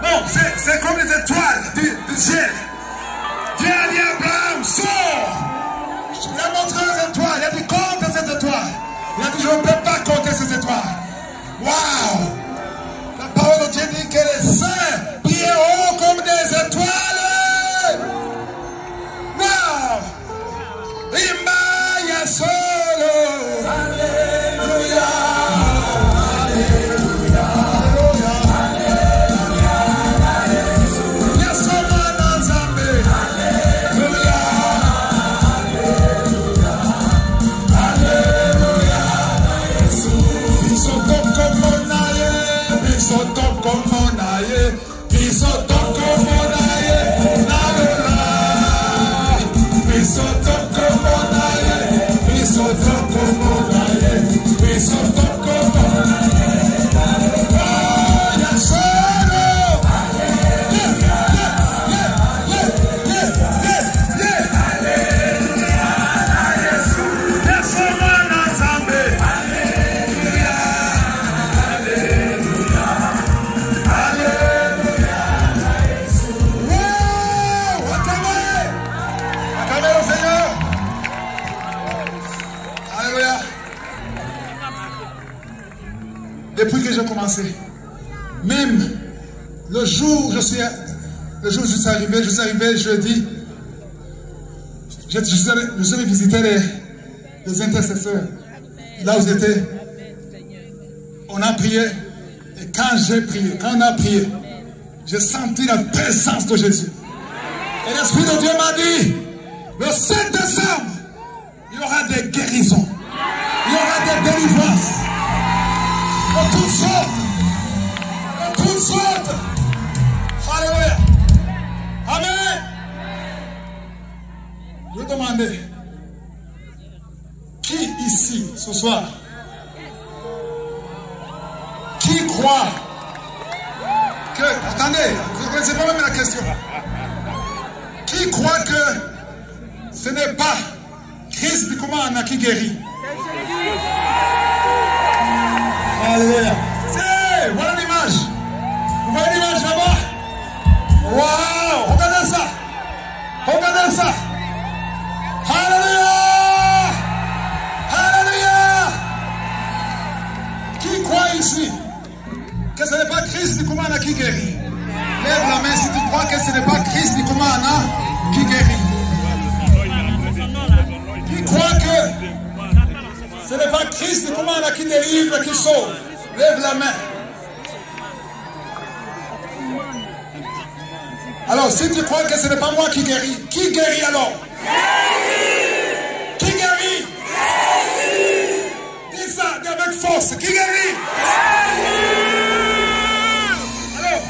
Bon, c'est comme les étoiles du ciel. Dieu a dit à Abraham, sors. Je lui ai montré les étoiles. Il a dit, compte ces étoiles. Il a dit, je ne peux pas compter ces étoiles. Waouh! La parole de Dieu dit que les saints brilleront comme des étoiles. Waouh! Rimba ya solo. Alléluia. Depuis que j'ai commencé, même le jour où je suis arrivé, jeudi, je suis allé visiter les intercesseurs, là où j'étais. On a prié, et quand on a prié, j'ai senti la présence de Jésus. Et l'Esprit de Dieu m'a dit, le 7 décembre, il y aura des guérisons, il y aura des délivrances. De toutes sortes. Alléluia. Amen. Je vais demander, qui ici, ce soir, qui croit que, attendez, vous ne connaissez pas même la question, qui croit que ce n'est pas Christ qui guérit? Alléluia. Voilà l'image. Vous voyez l'image là-bas? Waouh! Regardez ça. Regardez ça. Alléluia. Alléluia. Qui croit ici que ce n'est pas Christ qui guérit? Lève la main si tu crois que ce n'est pas Christ qui guérit. Qui croit que ce n'est pas Christ qui délivre, qui sauve? Lève la main. Alors, si tu crois que ce n'est pas moi qui guérit alors? Jésus! Qui guérit? Jésus! Dis ça avec force. Qui guérit? Jésus! Alors,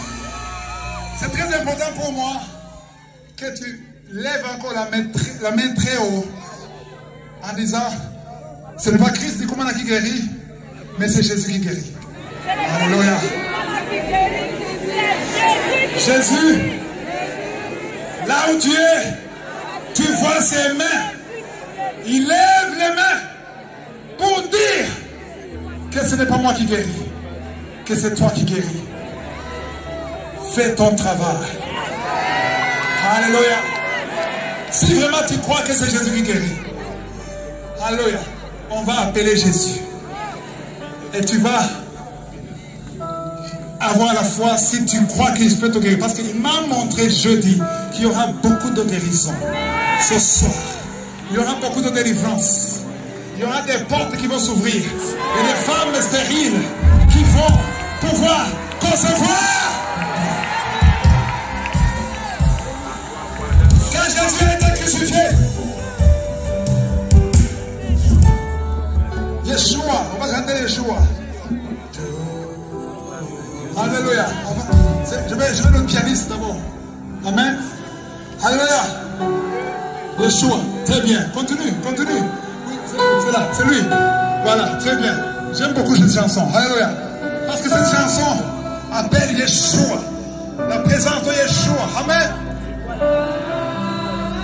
c'est très important pour moi que tu lèves encore la main très haut en disant, ce n'est pas Christ qui guérit, mais c'est Jésus qui guérit. Alléluia. Jésus, là où tu es, tu vois ses mains. Il lève les mains pour dire que ce n'est pas moi qui guéris, que c'est toi qui guéris. Fais ton travail. Alléluia. Si vraiment tu crois que c'est Jésus qui guérit, alléluia, on va appeler Jésus. Et tu vas avoir la foi si tu crois qu'il peut te guérir. Parce qu'il m'a montré jeudi qu'il y aura beaucoup de guérison. Ce soir, il y aura beaucoup de délivrance. Il y aura des portes qui vont s'ouvrir. Et des femmes stériles qui vont pouvoir concevoir. Quand Jésus a été crucifié, Yeshua, on va chanter Yeshua. Alléluia. Je vais le pianiste d'abord. Amen. Alléluia. Yeshua. Très bien. Continue. Oui, c'est là. C'est lui. Voilà. Très bien. J'aime beaucoup cette chanson. Alléluia. Parce que cette chanson appelle Yeshua. La présence de Yeshua. Amen.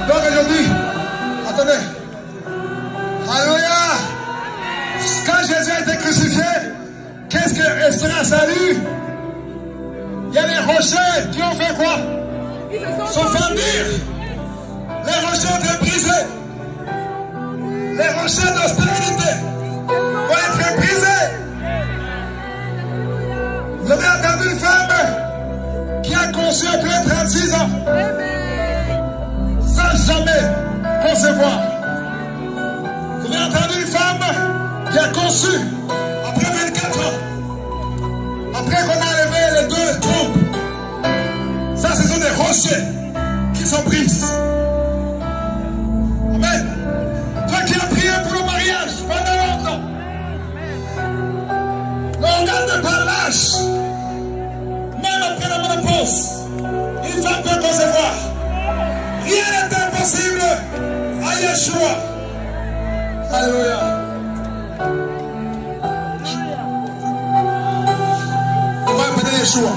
Donc aujourd'hui, attendez. Alléluia. Quand Jésus a été crucifié, qu'est-ce que sera salut? Il y a des rochers qui ont fait quoi? Se fendir. Les rochers ont été brisés. Les rochers d'austérité vont être brisés. Vous avez entendu une femme qui a conçu après 36 ans sans jamais concevoir. Vous avez entendu une femme qui a conçu après 24 ans. Après qu'on a enlevé les deux trompes. Ça, ce sont des rochers qui sont brises. Amen. Toi qui as prié pour le mariage pendant longtemps. Ne regarde pas l'âge. Même après la ménopause, une femme peut concevoir. Rien n'est impossible à Yeshua. Alléluia. On va appeler Yeshua.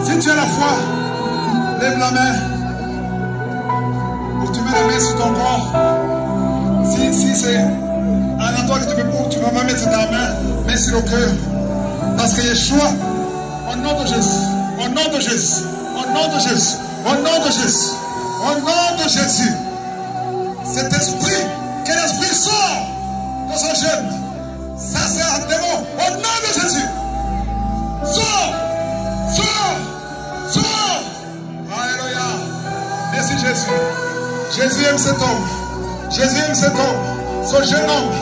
Si tu as la foi, lève la main. Ou tu mets la main sur ton corps. Si c'est un endroit que tu vas mettre ta main, mets sur le cœur. Parce que Yeshua, au nom de Jésus, au nom de Jésus, au nom de Jésus, au nom de Jésus, au nom de Jésus, cet esprit, quel esprit sort de ce jeune, ça c'est un démon, au nom de Jésus. Sors! Sors! Sors! Alléluia! Merci Jésus. Jésus aime cet homme. Jésus aime cet homme. Ce jeune homme,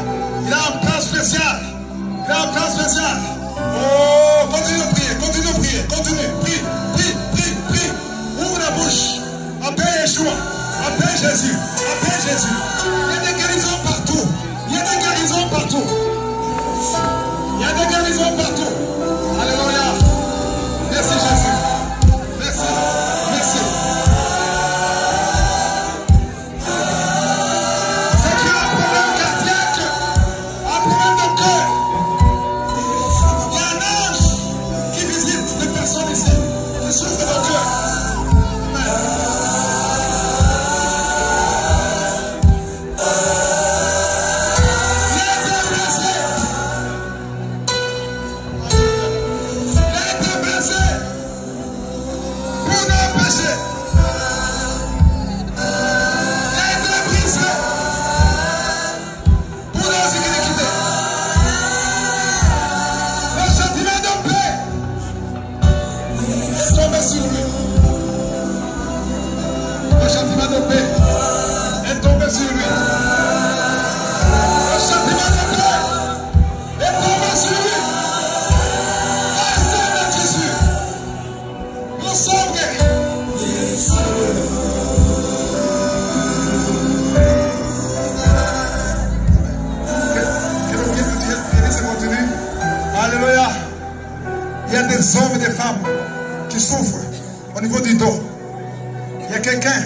il a un plan spécial. Il a un plan spécial. Oh, continue de prier, continue de prier, continue. Prie, prie, prie, prie. Ouvre la bouche. Appelle Yeshua. Appelle Jésus. Appelle Jésus. Il y a des guérisons partout. Il y a des guérisons partout. Il y a des guérisons partout. Alléluia. Merci Jésus. Merci. Merci. C'est qui a un problème cardiaque, un problème de cœur. Il y a un ange qui visite des personnes ici qui souffrent de leur cœur. Alléluia. Il y a des hommes et des femmes qui souffrent au niveau du dos. Il y a quelqu'un,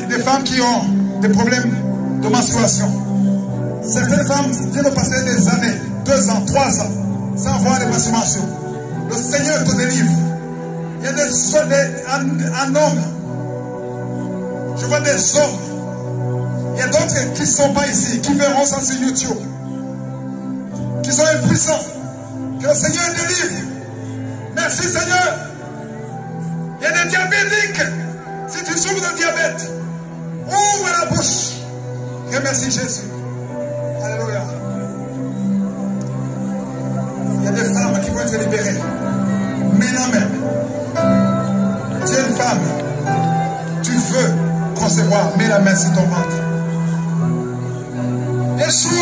des femmes qui ont des problèmes de menstruation. Certaines femmes viennent de passer des années, 2 ans, 3 ans, sans avoir de menstruation. Le Seigneur te délivre. Il y a un homme. Je vois des hommes. Il y a d'autres qui ne sont pas ici, qui verront ça sur YouTube. Qui sont impuissants. Que le Seigneur délivre. Merci Seigneur. Il y a des diabétiques. Si tu souffres de diabète, ouvre la bouche. Remercie Jésus. Alléluia. Il y a des veux te libérer. Maintenant même. Tu es une femme. Tu veux concevoir. Mets la main sur ton ventre. Yeshua.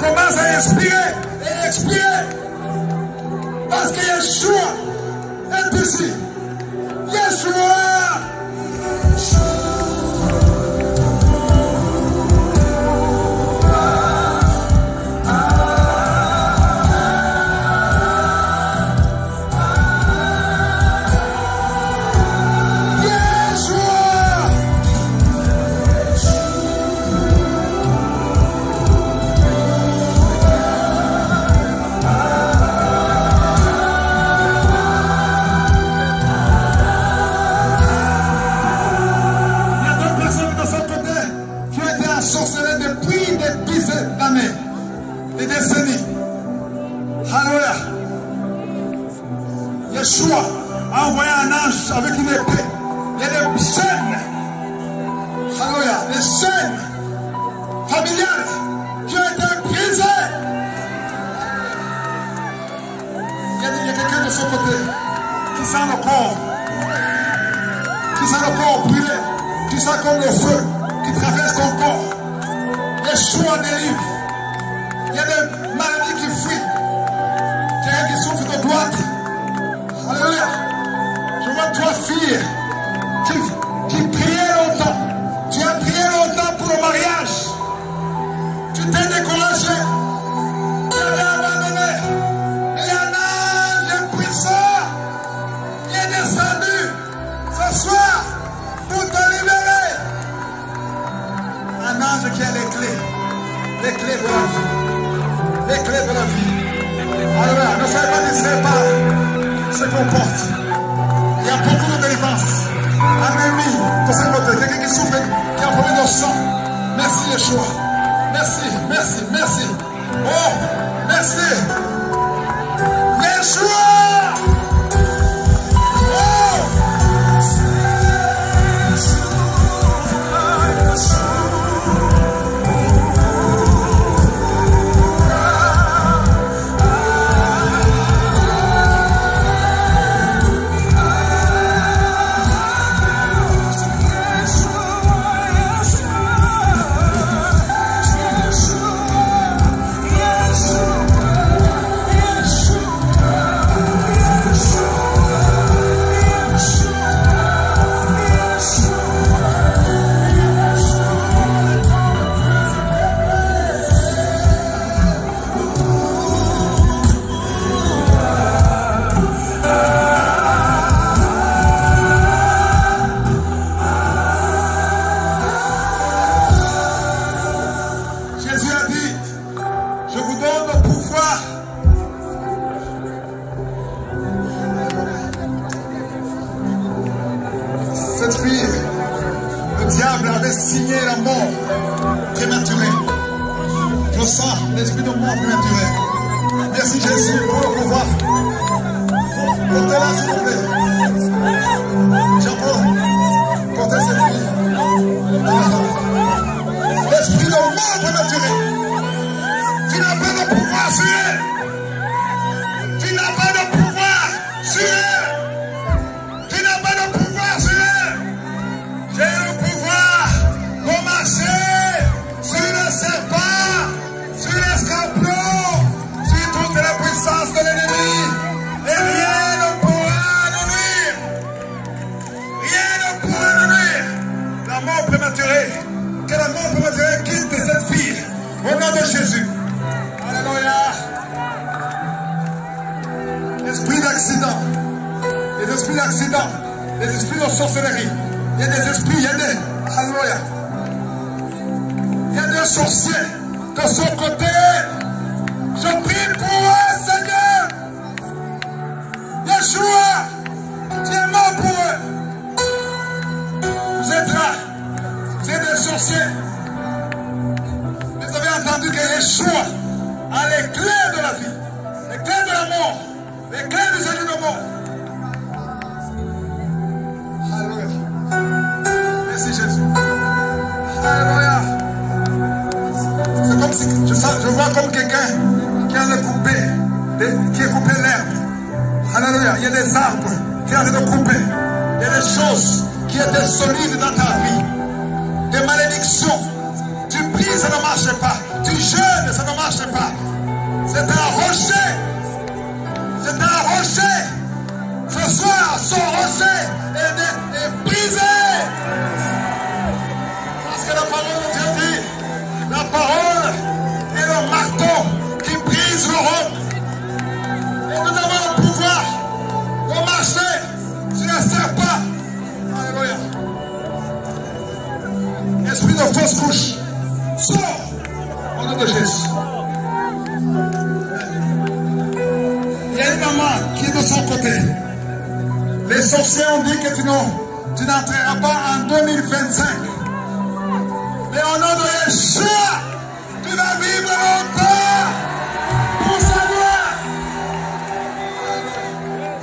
Commence à inspirer et expirer. Parce que Yeshua est ici. Yeshua. Des décennies. Alléluia. Yeshua a envoyé un ange avec une épée. Il y a des chaînes. Alléluia. Des chaînes familiales qui ont été brisées. Il y a quelqu'un de son côté qui sent le corps. Qui sent le corps brûlé. Qui sent comme le feu qui traverse ton corps. Yeshua délivre. Il y a des maladies qui fuient. Quelqu'un qui souffre de droite. Alléluia. Je vois 3 filles qui priaient longtemps. Tu as prié longtemps pour le mariage. Tu t'es découragé. Tu t'es abandonné. Et un ange puissant qui est descendu ce soir pour te libérer. Un ange qui a les clés. Les clés de la vie. Les clés de la vie. Alors, ne soyez pas distrait par ce qu'on porte. Il y a beaucoup de délivrance. Un ennemi de ce côté, quelqu'un qui souffre, qui a un problème de sang. Merci Yeshua. Merci, merci, merci. Oh, merci. Yeshua. avait signé la mort prématurée. Je sens l'esprit de mort prématurée. Merci Jésus pour le pouvoir. Portez-la s'il vous plaît. Jean-Paul, portez cette fille. L'esprit de mort prématuré. Tu n'as pas de pouvoir sur elle. Tu n'as pas de pouvoir sur elle. Tu n'as pas de pouvoir sur elle. J'ai le pouvoir de marcher sur le serpent, sur les scorpions, sur toute la puissance de l'ennemi. Et rien ne pourra nous nuire. Rien ne pourra nous nuire. La mort prématurée. Que la mort prématurée quitte cette fille. Au nom de Jésus. Alléluia. Esprit d'accident. Les esprits d'accident. Les esprits de sorcellerie. Il y a des esprits, il y a des... Alléluia. Il y a des sorciers de son côté. Je prie pour eux, Seigneur. Yeshua, tu es mort pour eux. Vous êtes là. Vous êtes des sorciers. Mais vous avez entendu que Yeshua a les clés de la vie, les clés de la mort, les clés du séjour de mort. Alléluia. Merci Jésus. Alléluia. C'est comme si je vois comme quelqu'un qui a coupé, qui a coupé l'herbe. Alléluia. Il y a des arbres qui ont de couper. Il y a des choses qui étaient solides dans ta vie. Des malédictions. Tu pries, ça ne marche pas. Tu jeûnes, ça ne marche pas. C'est un rocher. C'est un rocher. Ce soir, son rocher est brisé. Parce que la parole de Dieu dit, la parole est le marteau qui brise le roc. Et nous avons le pouvoir de marcher sur les serpents. Alléluia. Esprit de fausse couche, sors au nom de Jésus. Il y a une maman qui est de son côté. Les sorciers ont dit que tu n'entreras pas en 2025. Mais au nom de Yeshua, tu vas vivre longtemps pour sa gloire.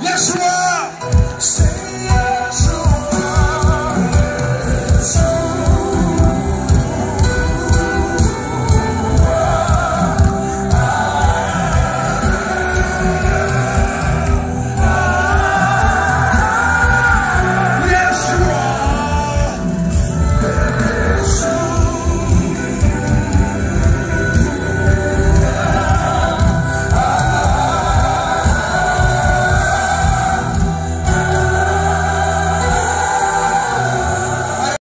Yeshua.